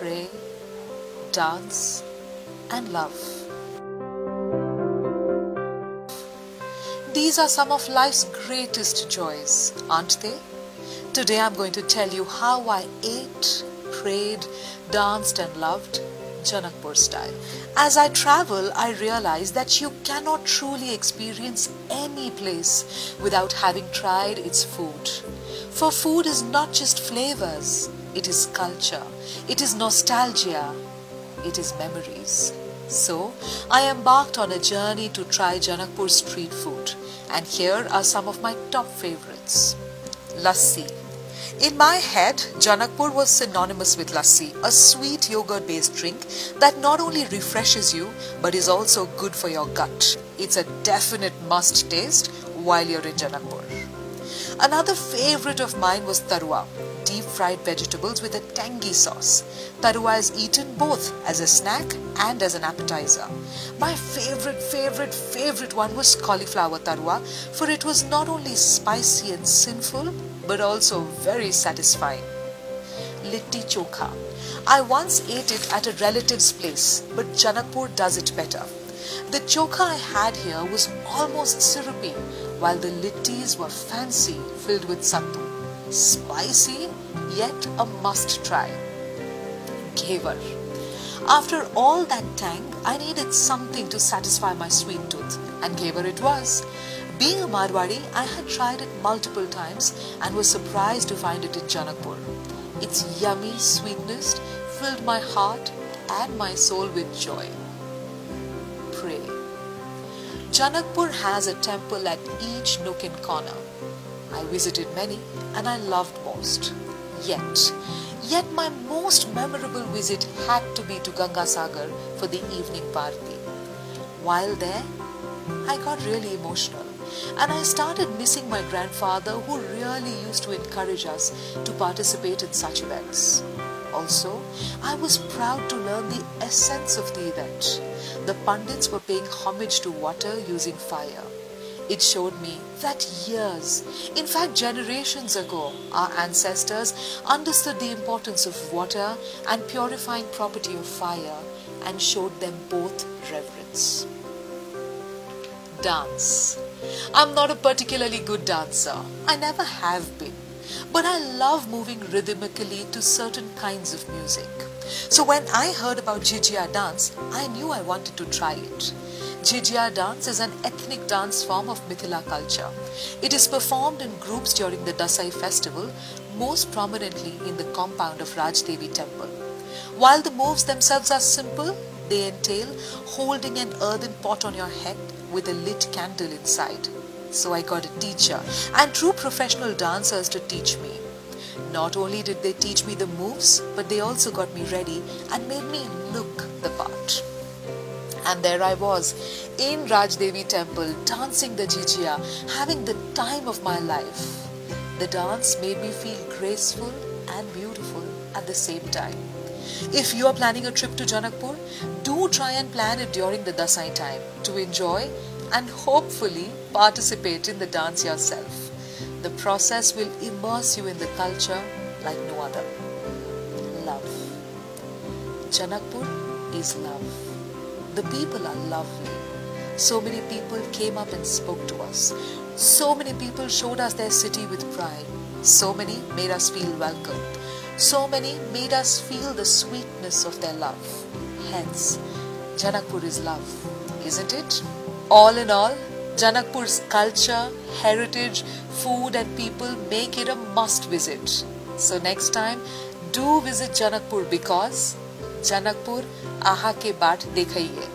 pray, dance, and love. These are some of life's greatest joys, aren't they? Today I'm going to tell you how I ate, prayed, danced and loved Janakpur style. As I travel, I realize that you cannot truly experience any place without having tried its food. For food is not just flavors, it is culture, it is nostalgia, it is memories. So, I embarked on a journey to try Janakpur street food, and here are some of my top favorites. Lassi. In my head, Janakpur was synonymous with lassi, a sweet yogurt-based drink that not only refreshes you, but is also good for your gut. It's a definite must taste while you're in Janakpur. Another favorite of mine was Tarwa, deep-fried vegetables with a tangy sauce. Tarwa is eaten both as a snack and as an appetizer. My favorite one was cauliflower tarwa, for it was not only spicy and sinful, but also very satisfying. Litty Chokha. I once ate it at a relative's place, but Janakpur does it better. The chokha I had here was almost syrupy, while the littis were fancy, filled with sattu. Spicy, yet a must try. Ghevar. After all that tang, I needed something to satisfy my sweet tooth, and ghevar it was. Being a Marwadi, I had tried it multiple times and was surprised to find it in Janakpur. Its yummy sweetness filled my heart and my soul with joy. Pray. Janakpur has a temple at each nook and corner. I visited many and I loved most. Yet my most memorable visit had to be to Gangasagar for the evening party. While there, I got really emotional and I started missing my grandfather, who really used to encourage us to participate in such events. Also, I was proud to learn the essence of the event. The Pandits were paying homage to water using fire. It showed me that years, in fact generations ago, our ancestors understood the importance of water and purifying property of fire and showed them both reverence. Dance. I'm not a particularly good dancer. I never have been. But I love moving rhythmically to certain kinds of music. So when I heard about Jijia dance, I knew I wanted to try it. Jijia dance is an ethnic dance form of Mithila culture. It is performed in groups during the Dasai festival, most prominently in the compound of Rajdevi temple. While the moves themselves are simple, they entail holding an earthen pot on your head with a lit candle inside. So I got a teacher and true professional dancers to teach me. Not only did they teach me the moves, but they also got me ready and made me look the part. And there I was, in Rajdevi temple, dancing the Jijia, having the time of my life. The dance made me feel graceful and beautiful at the same time. If you are planning a trip to Janakpur, do try and plan it during the Dasai time to enjoy and hopefully participate in the dance yourself. The process will immerse you in the culture like no other. Love. Janakpur is love. The people are lovely. So many people came up and spoke to us. So many people showed us their city with pride. So many made us feel welcome. So many made us feel the sweetness of their love. Hence, Janakpur is love, isn't it? All in all, Janakpur's culture, heritage, food and people make it a must visit. So next time, do visit Janakpur because Janakpur aha ke baat dekhaiye.